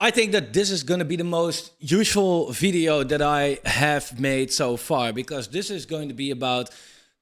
I think that this is going to be the most useful video that I have made so far, because this is going to be about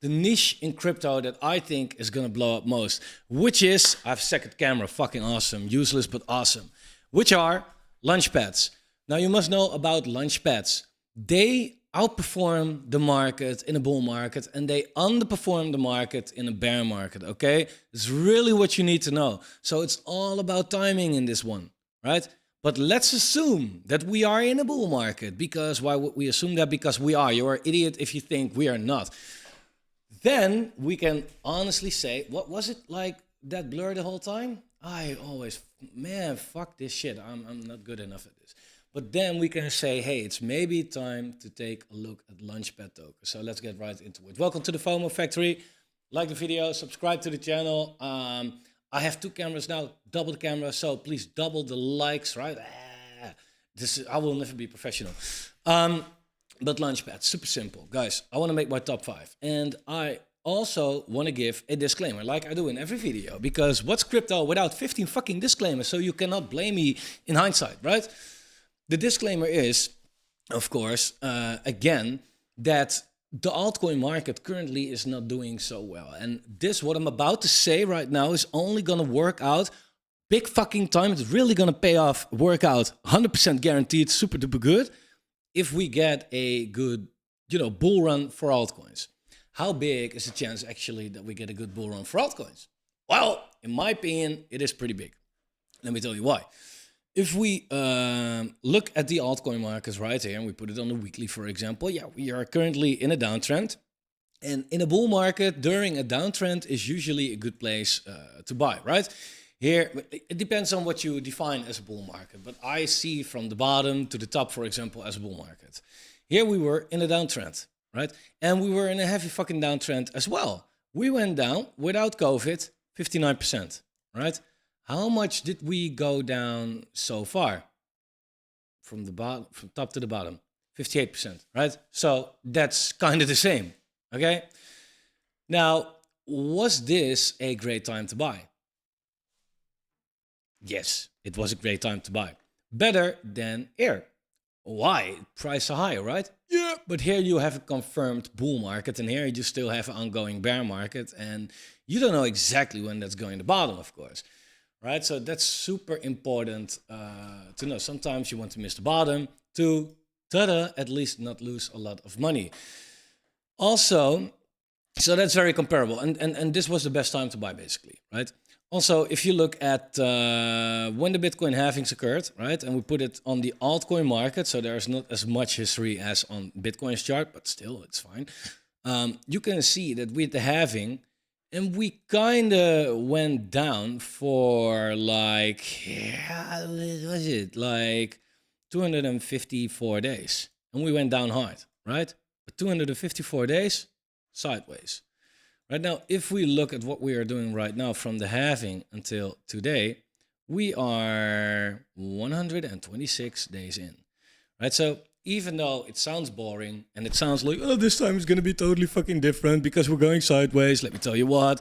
the niche in crypto that I think is going to blow up most, which is, I have a second camera, fucking awesome, useless but awesome, which are Launchpads. Now you must know about Launchpads. They outperform the market in a bull market and they underperform the market in a bear market, okay? It's really what you need to know. So it's all about timing in this one, right? But let's assume that we are in a bull market. Because why would we assume that? Because we are. You're an idiot if you think we are not. Then we can honestly say, what was it like that blur the whole time? I always, man, fuck this shit. I'm not good enough at this. But then we can say, hey, it's maybe time to take a look at Launchpad tokens. So let's get right into it. Welcome to the Fomo Factory. Like the video, subscribe to the channel. I have two cameras now, double the camera, so please double the likes, right? I will never be professional. But Launchpad, super simple. Guys, I want to make my top 5. And I also want to give a disclaimer, like I do in every video. Because what's crypto without 15 fucking disclaimers? So you cannot blame me in hindsight, right? The disclaimer is, of course, again, that the altcoin market currently is not doing so well. And this, what I'm about to say right now, is only going to work out big fucking time. It's really going to pay off, work out 100% guaranteed, super duper good, if we get a good, bull run for altcoins. How big is the chance actually that we get a good bull run for altcoins? Well, in my opinion, it is pretty big. Let me tell you why. If we look at the altcoin markets right here, and we put it on the weekly, for example, yeah, we are currently in a downtrend. And in a bull market, during a downtrend is usually a good place to buy, right? Here, it depends on what you define as a bull market. But I see from the bottom to the top, for example, as a bull market. Here we were in a downtrend, right? And we were in a heavy fucking downtrend as well. We went down, without COVID, 59%, right? How much did we go down so far? From the bottom, from top to the bottom, 58%, right? So that's kind of the same, okay? Now, was this a great time to buy? Yes, it was a great time to buy. Better than air. Why? Price are higher, right? Yeah, but here you have a confirmed bull market, and here you still have an ongoing bear market, and you don't know exactly when that's going to bottom, of course. Right, so that's super important to know. Sometimes you want to miss the bottom to, at least not lose a lot of money. Also, so that's very comparable. And this was the best time to buy, basically, right? Also, if you look at when the Bitcoin halvings occurred, right? And we put it on the altcoin market, so there's not as much history as on Bitcoin's chart, but still, it's fine. You can see that with the halving, and we kind of went down for like, what was it? Like 254 days. And we went down hard, right? But 254 days, sideways. Right now, if we look at what we are doing right now from the halving until today, we are 126 days in, right? So even though it sounds boring and it sounds like, oh, this time is going to be totally fucking different because we're going sideways. Let me tell you what,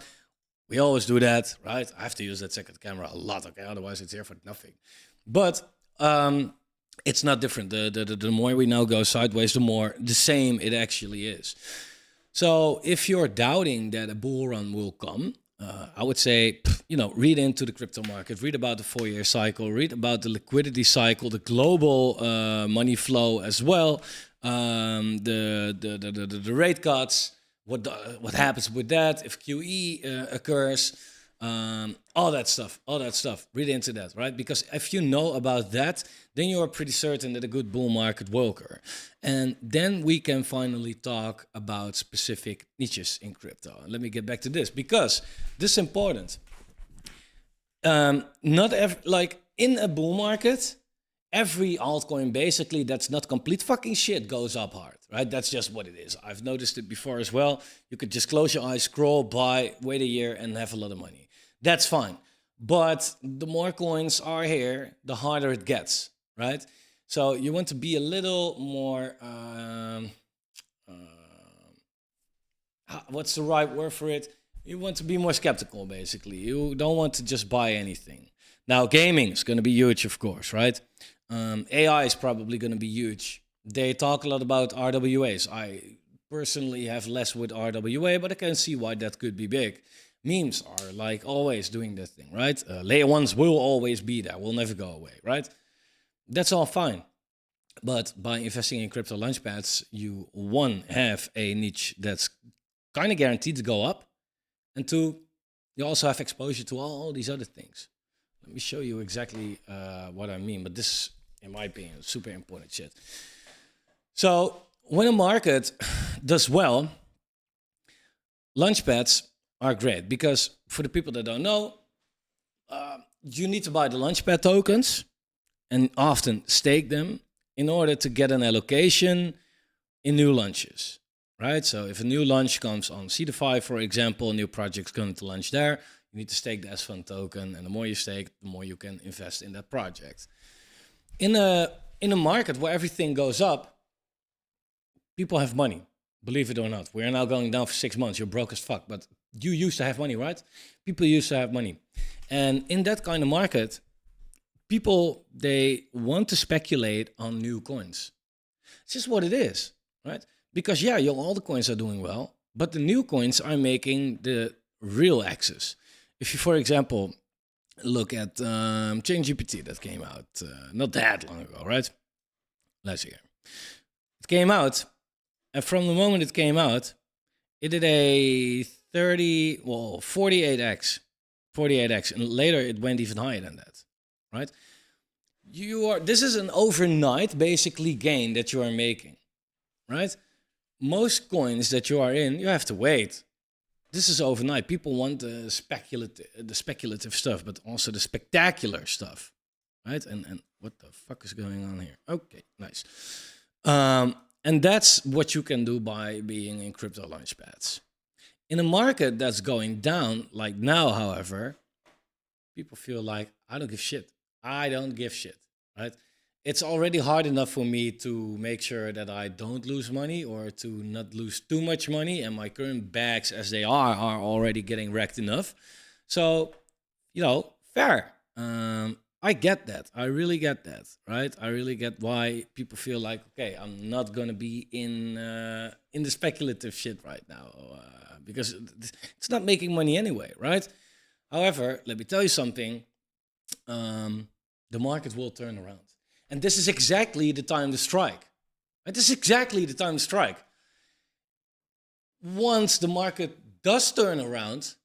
we always do that, right? I have to use that second camera a lot, okay? Otherwise it's here for nothing. But it's not different. The more we now go sideways, the more the same it actually is. So if you're doubting that a bull run will come, I would say, read into the crypto market, read about the 4-year cycle, read about the liquidity cycle, the global money flow as well, the rate cuts, what happens with that, if QE occurs, all that stuff. Read into that, right? Because if you know about that, then you are pretty certain that a good bull market will occur. And then we can finally talk about specific niches in crypto. And let me get back to this, because this is important. Like in a bull market, every altcoin basically that's not complete fucking shit goes up hard, right? That's just what it is. I've noticed it before as well. You could just close your eyes, scroll, buy, wait a year and have a lot of money. That's fine. But the more coins are here, the harder it gets, right? So you want to be a little more, what's the right word for it? You want to be more skeptical, basically. You don't want to just buy anything. Now, gaming is going to be huge, of course, right? AI is probably going to be huge. They talk a lot about RWAs. I personally have less with RWA, but I can see why that could be big. Memes are like always doing that thing, right? Layer ones will always be there, will never go away, right? That's all fine. But by investing in crypto launchpads, you, one, have a niche that's kind of guaranteed to go up, and two, you also have exposure to all these other things. Let me show you exactly what I mean, but this is, in my opinion, super important shit. So when a market does well, launchpads are great because for the people that don't know, you need to buy the launchpad tokens and often stake them in order to get an allocation in new launches, right? So if a new launch comes on Seedify, for example, a new project's going to launch there, you need to stake the S-Fund token, and the more you stake, the more you can invest in that project. In a market where everything goes up, people have money, believe it or not. We are now going down for 6 months. You're broke as fuck, but you used to have money, right? People used to have money. And in that kind of market, people, they want to speculate on new coins. It's just what it is, right? Because yeah, all the coins are doing well, but the new coins are making the real access. If you, for example, look at ChainGPT that came out not that long ago, right? Last year. It came out, and from the moment it came out, it did a 48x. 48x, and later it went even higher than that, right? This is an overnight, basically, gain that you are making, right? Most coins that you are in, you have to wait. This is overnight. People want the speculative stuff, but also the spectacular stuff, right? And what the fuck is going on here? Okay, nice. And that's what you can do by being in crypto launchpads. In a market that's going down, like now, however, people feel like, I don't give shit. I don't give shit, right? It's already hard enough for me to make sure that I don't lose money or to not lose too much money. And my current bags as they are already getting wrecked enough. So, fair. I get that. I really get that, right? I really get why people feel like, okay, I'm not going to be in the speculative shit right now because it's not making money anyway, right? However, let me tell you something. The market will turn around. And this is exactly the time to strike. Right? This is exactly the time to strike. Once the market does turn around,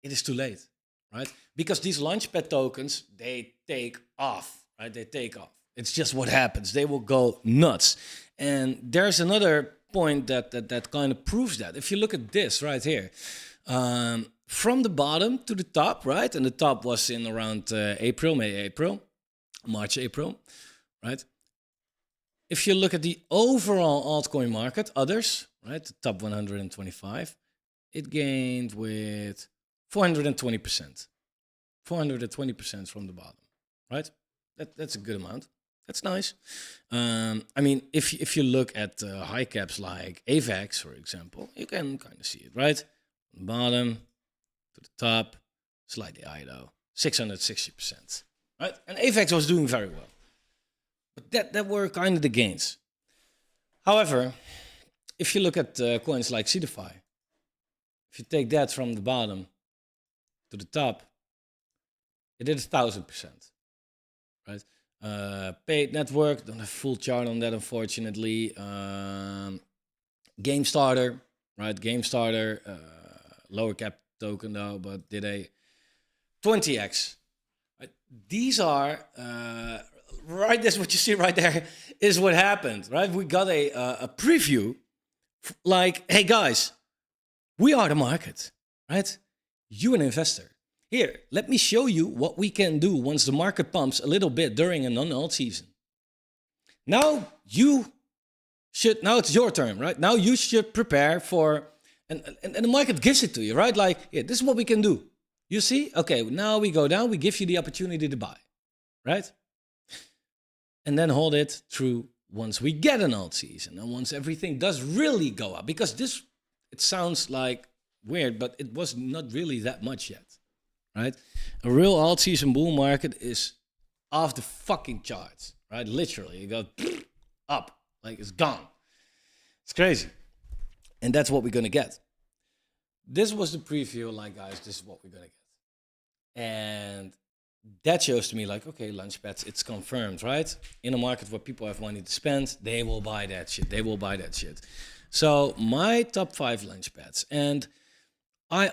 it is too late, right? Because these launchpad tokens, they take off, right? They take off. It's just what happens. They will go nuts. And there's another point that kind of proves that. If you look at this right here, from the bottom to the top, right? And the top was in around March, April, right? If you look at the overall altcoin market, others, right? The top 125, it gained with 420%. 420% from the bottom, right? That's a good amount. That's nice. I mean, if you look at high caps like AVAX, for example, you can kind of see it, right? From the bottom to the top, slightly higher though, 660%, right? And AVAX was doing very well. But that were kind of the gains. However, if you look at coins like Seedify, if you take that from the bottom to the top, it did 1,000%, right? Paid network, don't have full chart on that, unfortunately. Game Starter, right? Game Starter, lower cap token though, but did a 20x. Right? These are right. That's what you see right there is what happened, right? We got a preview, like, hey guys, we are the market, right? You an investor. Here, let me show you what we can do once the market pumps a little bit during a non-alt season. Now it's your turn, right? Now you should prepare for, and the market gives it to you, right? Like, yeah, this is what we can do. You see? Okay, now we go down, we give you the opportunity to buy, right? And then hold it through once we get an alt season and once everything does really go up. Because it sounds like weird, but it was not really that much yet. right? A real alt-season bull market is off the fucking charts, right? Literally, you go up, like it's gone. It's crazy. And that's what we're gonna get. This was the preview, like, guys, this is what we're gonna get. And that shows to me, like, okay, Launchpads, it's confirmed, right? In a market where people have money to spend, they will buy that shit. They will buy that shit. So my top 5 Launchpads, and I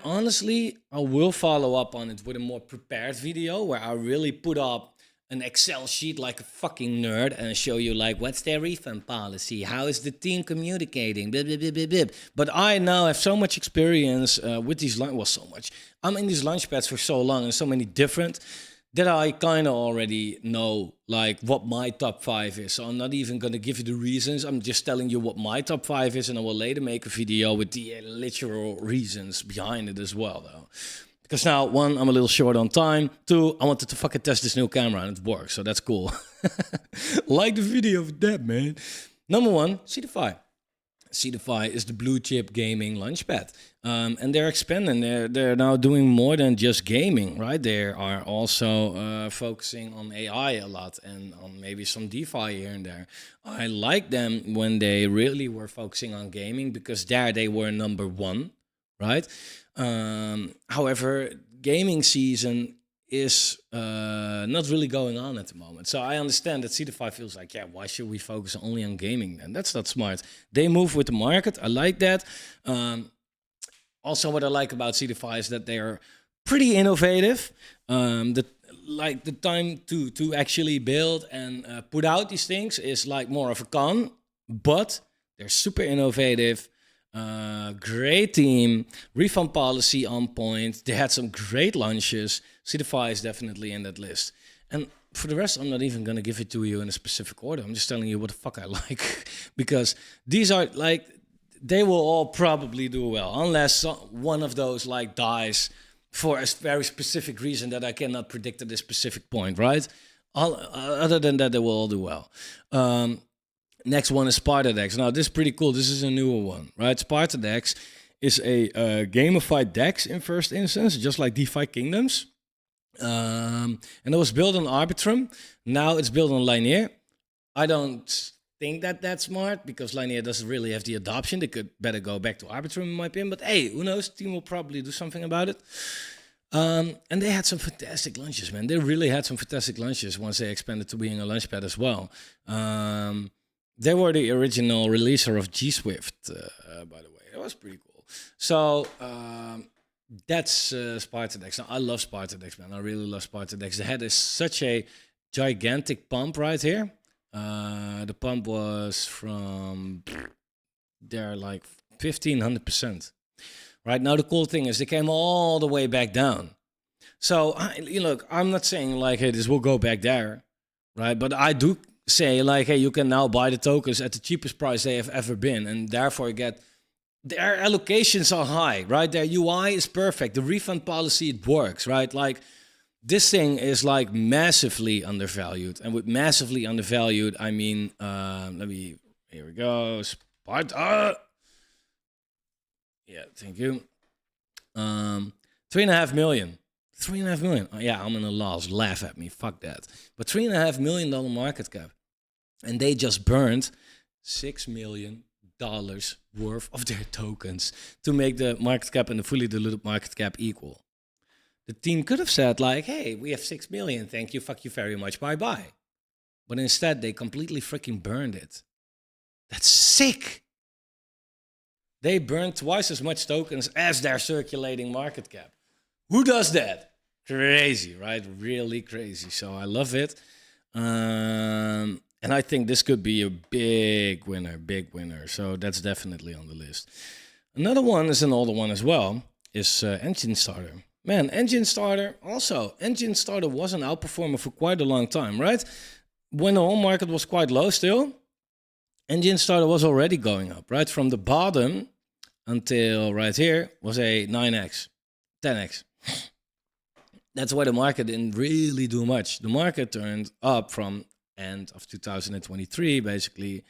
will follow up on it with a more prepared video where I really put up an Excel sheet like a fucking nerd and show you, like, what's their refund policy? How is the team communicating? Blah, blah, blah, blah, blah. But I now have so much experience with these, so much. I'm in these Launchpads for so long and so many different that I kind of already know, like, what my top 5 is. So I'm not even going to give you the reasons. I'm just telling you what my top 5 is, and I will later make a video with the literal reasons behind it as well, though. Because now, 1, I'm a little short on time. 2, I wanted to fucking test this new camera, and it works, so that's cool. Like the video of that, man. Number 1, Seedify. Seedify is the blue chip gaming launchpad. And they're expanding. They're now doing more than just gaming, right? They are also focusing on AI a lot and on maybe some DeFi here and there. I like them when they really were focusing on gaming because there they were number 1, right? However, gaming season is not really going on at the moment. So I understand that Seedify feels like, yeah, why should we focus only on gaming then? That's not smart. They move with the market. I like that. Also, what I like about Seedify is that they are pretty innovative. The time to actually build and put out these things is like more of a con, but they're super innovative. Great team, refund policy on point. They had some great launches. Seedify is definitely in that list. And for the rest, I'm not even going to give it to you in a specific order. I'm just telling you what the fuck I like. Because these are like, they will all probably do well. Unless one of those like dies for a very specific reason that I cannot predict at this specific point, right? Other than that, they will all do well. Next one is SpartaDex. Now, this is pretty cool. This is a newer one, right? SpartaDex is a gamified DEX in first instance, just like DeFi Kingdoms. And it was built on Arbitrum. Now it's built on Linear. I don't think that that's smart because Linear doesn't really have the adoption. They could better go back to Arbitrum in my opinion. But hey, who knows? The team will probably do something about it. And they had some fantastic launches, man. They really had some fantastic launches once they expanded to being a launchpad as well. They were the original releaser of G Swift, by the way. That was pretty cool. So that's SpartaDex. Now, I love SpartaDex, man. I really love SpartaDex. They had such a gigantic pump right here. The pump was from there like 1,500%. Right now, the cool thing is they came all the way back down. So, look, I'm not saying like, hey, this will go back there, right? But I do say like, hey, you can now buy the tokens at the cheapest price they have ever been, and therefore get their allocations are high, right? Their UI is perfect. The refund policy, it works, right? Like this thing is like massively undervalued, and with massively undervalued, I mean, here we go, Sparta. Yeah, thank you. 3.5 million. 3.5 million. Oh, yeah, I'm in a loss. Laugh at me. Fuck that. But $3.5 million market cap. And they just burned $6 million worth of their tokens to make the market cap and the fully diluted market cap equal. The team could have said like, hey, we have 6 million. Thank you. Fuck you very much. Bye-bye. But instead, they completely freaking burned it. That's sick. They burned twice as much tokens as their circulating market cap. Who does that? Crazy, right? Really crazy. So I love it. And I think this could be a big winner. So that's definitely on the list. Another one is an older one as well, is Engine Starter. Man, Engine Starter was an outperformer for quite a long time, right? When the whole market was quite low still, Engine Starter was already going up, right? From the bottom until right here was a 9x, 10x. That's why the market didn't really do much. The market turned up from end of 2023, basically,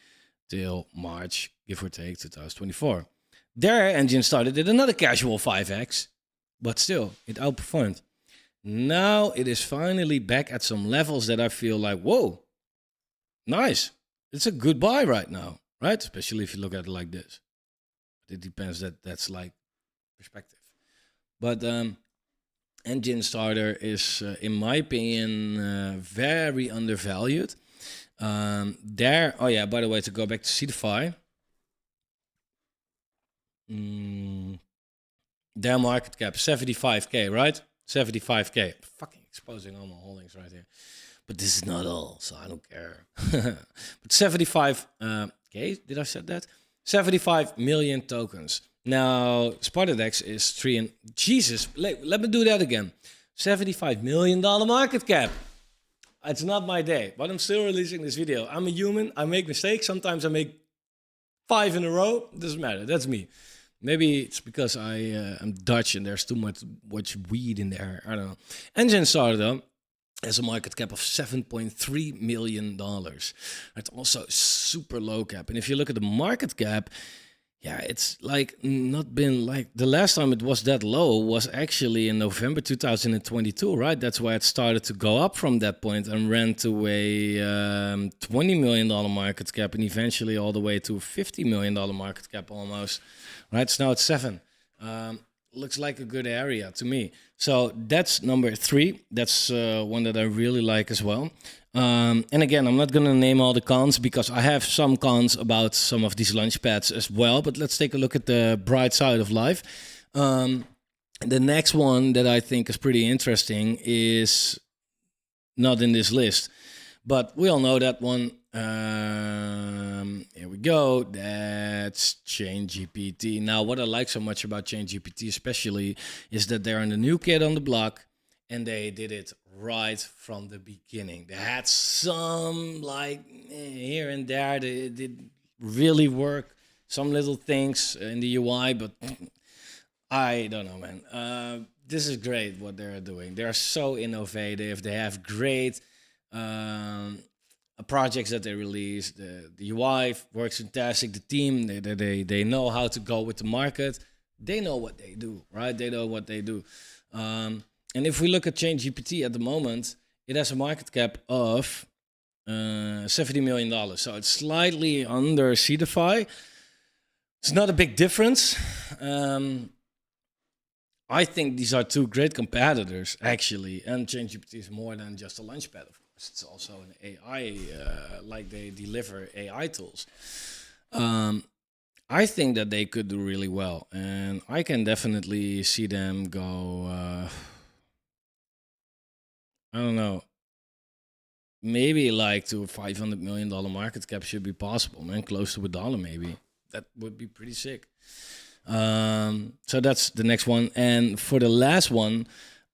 till March, give or take, 2024. Their Engine Starter did another casual 5x, but still, it outperformed. Now it is finally back at some levels that I feel like, whoa, nice. It's a good buy right now, right? Especially if you look at it like this. It depends. That's like perspective. But engine starter is, in my opinion, very undervalued. Oh yeah, by the way, to go back to Cetify, their market cap 75k, right? 75k. Fucking exposing all my holdings right here. But this is not all, so I don't care. But 75k, did I said that? 75 million tokens. Now, Spartadex is 3 and... Jesus, let me do that again. $75 million market cap. It's not my day, but I'm still releasing this video. I'm a human, I make mistakes. Sometimes I make 5 in a row. Doesn't matter, that's me. Maybe it's because I'm Dutch and there's too much weed in there. I don't know. Engine starter, though, has a market cap of $7.3 million. It's also super low cap. And if you look at the market cap, yeah, it's like not been like the last time it was that low was actually in November 2022, right? That's why it started to go up from that point and ran to a $20 million market cap and eventually all the way to a $50 million market cap almost, right? So now it's 7. Looks like a good area to me. So that's number 3. That's one that I really like as well. And again, I'm not going to name all the cons because I have some cons about some of these Launchpads as well. But let's take a look at the bright side of life. The next one that I think is pretty interesting is not in this list, but we all know that one. Here we go. That's ChainGPT. Now, what I like so much about ChainGPT especially is that they're the new kid on the block and they did it right from the beginning. They had some like here and there. They did really work. Some little things in the UI, but I don't know, man. This is great what they're doing. They're so innovative. They have great projects that they release. The UI works fantastic. The team, they know how to go with the market. They know what they do, right? They know what they do. And if we look at ChainGPT at the moment, it has a market cap of $70 million. So it's slightly under Cetify. It's not a big difference. I think these are 2 great competitors, actually. And ChainGPT is more than just a Launchpad, of course. It's also an AI, like they deliver AI tools. I think that they could do really well. And I can definitely see them go, I don't know, maybe like to a $500 million market cap should be possible, man. Close to $1 maybe. That would be pretty sick. So that's the next one. And for the last one,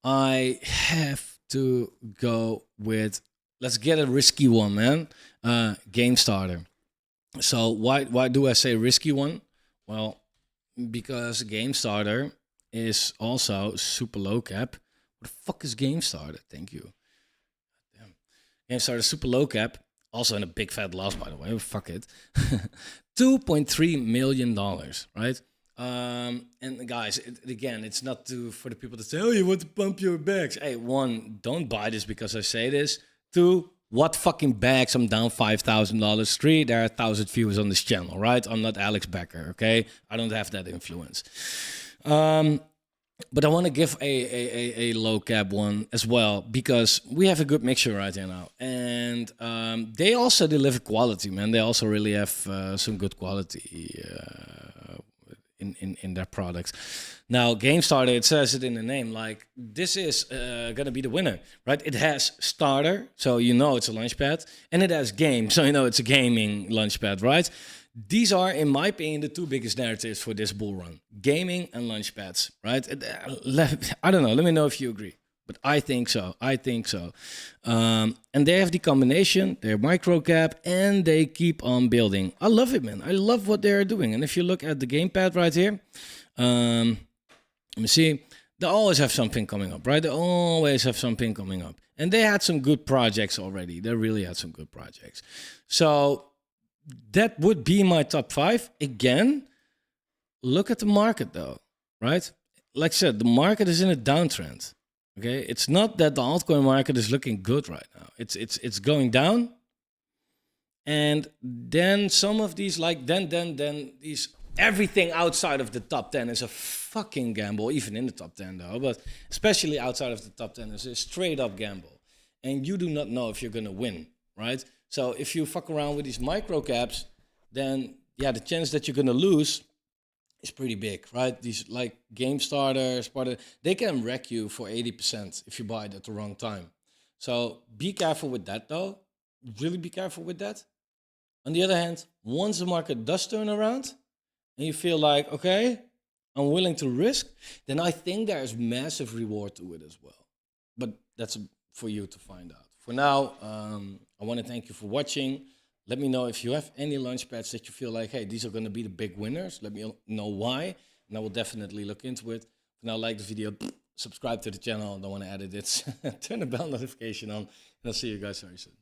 I have to go with, let's get a risky one, man. Game starter. So why do I say risky one? Well, because Game starter is also super low cap. What the fuck is Game starter? Thank you. Damn. Game starter super low cap. Also in a big fat loss, by the way. Fuck it. $2.3 million, right? And guys, again, it's not for the people that say, oh, you want to pump your bags. Hey, 1, don't buy this because I say this. 2, what fucking bags? I'm down $5,000. 3, there are 1,000 viewers on this channel, right? I'm not Alex Becker, okay? I don't have that influence. But I want to give a low cap one as well because we have a good mixture right here now. And they also deliver quality, man. They also really have some good quality in their products. Now, Game Starter, it says it in the name, like this is gonna be the winner, right? It has starter, so you know it's a Launchpad, and it has game, so you know it's a gaming Launchpad, right? These are, in my opinion, the 2 biggest narratives for this bull run: gaming and Launchpads, right? I don't know. Let me know if you agree. But I think so. I think so. And they have the combination, they're micro cap, and they keep on building. I love it, man. I love what they're doing. And if you look at the gamepad right here, let me see. They always have something coming up, right? They always have something coming up. And they had some good projects already. They really had some good projects. So that would be my top 5. Again, look at the market though, right? Like I said, the market is in a downtrend. Okay, it's not that the altcoin market is looking good right now. It's going down, and then some of these, like then these, everything outside of the top 10 is a fucking gamble. Even in the top 10 though, but especially outside of the top 10 is a straight up gamble, and you do not know if you're gonna win, right? So if you fuck around with these micro caps, then yeah, the chance that you're gonna lose is pretty big, right? These like game starters, they can wreck you for 80% if you buy it at the wrong time. So be careful with that though. Really be careful with that. On the other hand, once the market does turn around and you feel like, okay, I'm willing to risk, then I think there's massive reward to it as well. But that's for you to find out. For now, I want to thank you for watching. Let me know if you have any Launchpads that you feel like, hey, these are going to be the big winners. Let me know why, and I will definitely look into it. For now, like the video, subscribe to the channel. Don't want to edit it. Turn the bell notification on, and I'll see you guys very soon.